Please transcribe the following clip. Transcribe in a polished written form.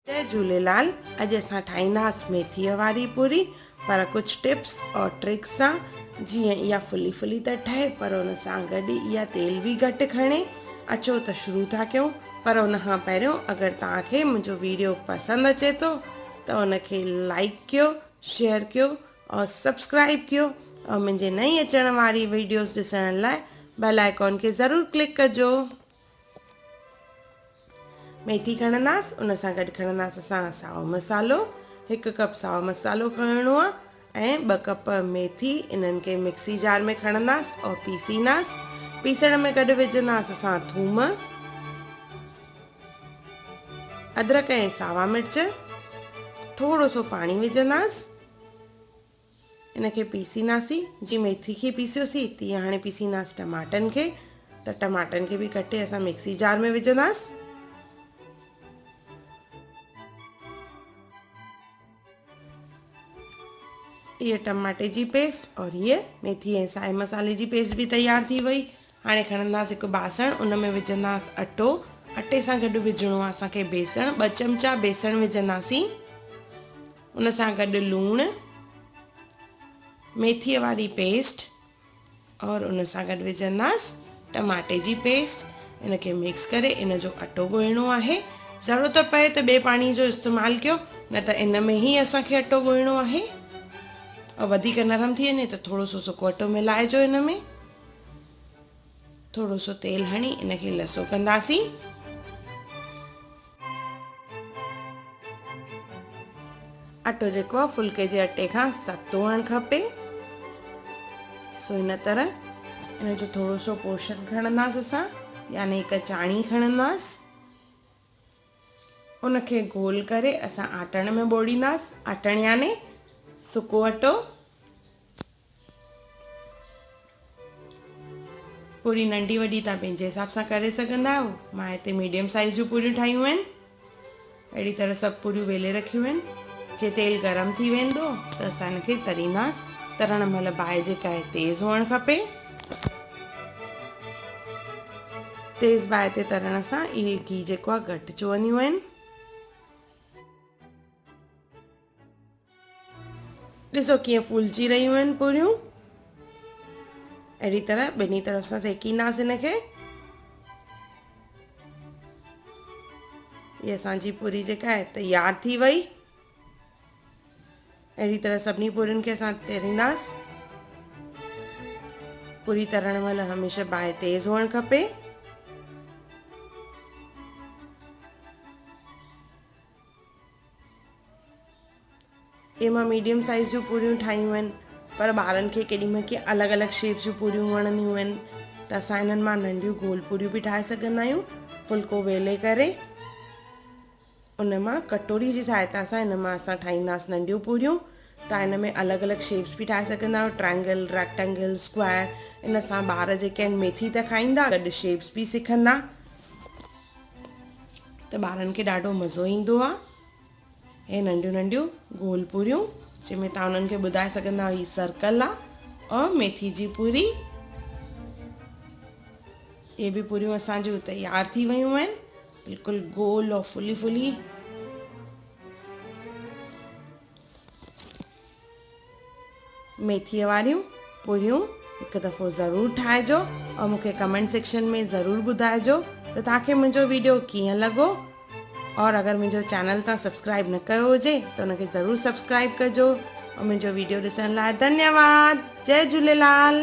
जय झूलेलाल। अॼु असां ठाहींदासीं मेथीअ वारी पूरी, पर कुछ टिप्स और ट्रिक्स सां, जीअं इहा फुली फुली त ठहे पर उन सां गॾु इहा तेल बि घटि खणे। अचो त शुरू था कयूं, पर उन खां पहिरियों अगरि तव्हांखे मुंहिंजो वीडियो पसंदि अचे थो त उनखे लाइक कयो, शेयर कयो और सब्सक्राइब कयो, और मुंहिंजे नई अचण वारी वीडियोस ॾिसण लाइ बेल आइकॉन खे ज़रूरु क्लिक कजो। मेथी खणंदासीं, उन सां गॾु खणंदासीं असां साओ मसालो। 1 कप साओ मसालो खणणो आहे ऐं 2 कप मेथी। इन्हनि खे मिक्सी जार में खणंदासीं और पीसींदासीं। पीसण में गॾु विझंदासीं असां थूम, अदरक ऐं सावा मिर्च, थोरो सो पाणी विझंदासीं। इनखे पीसींदासीं। जीअं मेथी खे पीसियोसीं तीअं हाणे पीसींदासीं टमाटनि खे। त टमाटनि खे बि कटे असां मिक्सी जार में विझंदासीं। ये टमाटे जी पेस्ट और ये मेथी ऐं साए मसाले जी पेस्ट भी तैयार थी वई। हाणे खणंदासीं हिकु बासण, उन में विझंदासीं अटो। अटे सां गॾु विझणो आहे असांखे बेसण। 2 चमचा बेसण विझंदासीं। उन सां गॾु लूणु, मेथीअ वारी पेस्ट और उन सां गॾु विझंदासीं टमाटे जी पेस्ट। इनखे मिक्स करे इन जो अटो ॻोहिणो आहे। ज़रूरत पए त ॿिए पाणी जो इस्तेमालु कयो, न त इन में ई असांखे अटो ॻोहिणो आहे। और वधीक नरम थी वञे त थोरो सो सुको अटो मिलाइजो। इन में थोरो सो तेल हणी इनखे लसो कंदासीं। अटो जेको आहे फुल्के जे अटे खां सख़्तु हुअणु खपे। सो इन तरह इन जो थोरो सो पोर्शन खणंदासीं असां, यानी हिकु चाणी खणंदासीं। उनखे गोल करे असां आटण में ॿोड़ींदासीं। आटण यानी सुको अटो। पूरी नंढी वॾी तव्हां पंहिंजे हिसाब सां करे सघंदा आहियो। मां हिते मीडियम साइज़ जूं पूरियूं ठाहियूं आहिनि। अहिड़ी तरह सभु पूरियूं वेले रखियूं आहिनि। जे तेल गरम थी वेंदो त असां हिनखे तरींदासीं। तरण महिल बाहि जेका आहे तेज़ हुअणु खपे। तेज़ बाहि ते तरण सां इहे घी जेको आहे घटि चुवंदियूं आहिनि। ॾिसो कीअं फूलजी रहियूं आहिनि पूरियूं। अहिड़ी तरह ॿिन्ही तरफ़ सां सेकींदासीं इनखे। ये असांजी पूरी जेका आहे तैयार थी वई। अहिड़ी तरह सभिनी पूरियुनि खे असां तरींदासीं। पूरी तरण महिल हमेशह बाहि तेज़ हुअणु खपे। ये मां मीडियम साइज़ जूं पूरियूं ठाहियूं आहिनि, पर ॿारनि खे केॾीमहिल कीअं अलॻि अलॻि शेप जूं पूरियूं वणंदियूं आहिनि, त असां इन्हनि मां नंढियूं गोल पूरियूं बि ठाहे सघंदा आहियूं। फुल्को वेले करे उन मां कटोरी जी सहायता सां इन मां असां ठाहींदासीं नंढियूं पूरियूं। तव्हां इन में अलॻि अलॻि शेप्स बि ठाहे सघंदा आहियो, ट्रायंगल, रेक्टेंगल, स्क्वायर। इन सां ॿार जेके आहिनि मेथी त खाईंदा, गॾु शेप्स बि सिखंदा, त ॿारनि खे ॾाढो मज़ो ईंदो आहे। हे नंढियूं नंढियूं गोल पूरियूं, जंहिंमें तव्हां उन्हनि खे ॿुधाए सघंदा आहियो हीअ सर्कल आहे और मेथी जी पूरी। ये बि पूरियूं असांजूं तैयार थी वियूं आहिनि, बिल्कुलु गोल और फुली फुली। मेथीअ वारियूं पूरियूं हिकु दफ़ो ज़रूरु ठाहिजो और मूंखे कमेंट सेक्शन में ज़रूरु ॿुधाइजो त तव्हांखे मुंहिंजो वीडियो कीअं लॻो। और अगर मुझे चैनल तव्हां सब्सक्राइब न कयो हुजे त उनखे ज़रूरु सब्सक्राइब कजो। और मुंहिंजो वीडियो ॾिसण लाइ धन्यवाद। जय झूलेलाल।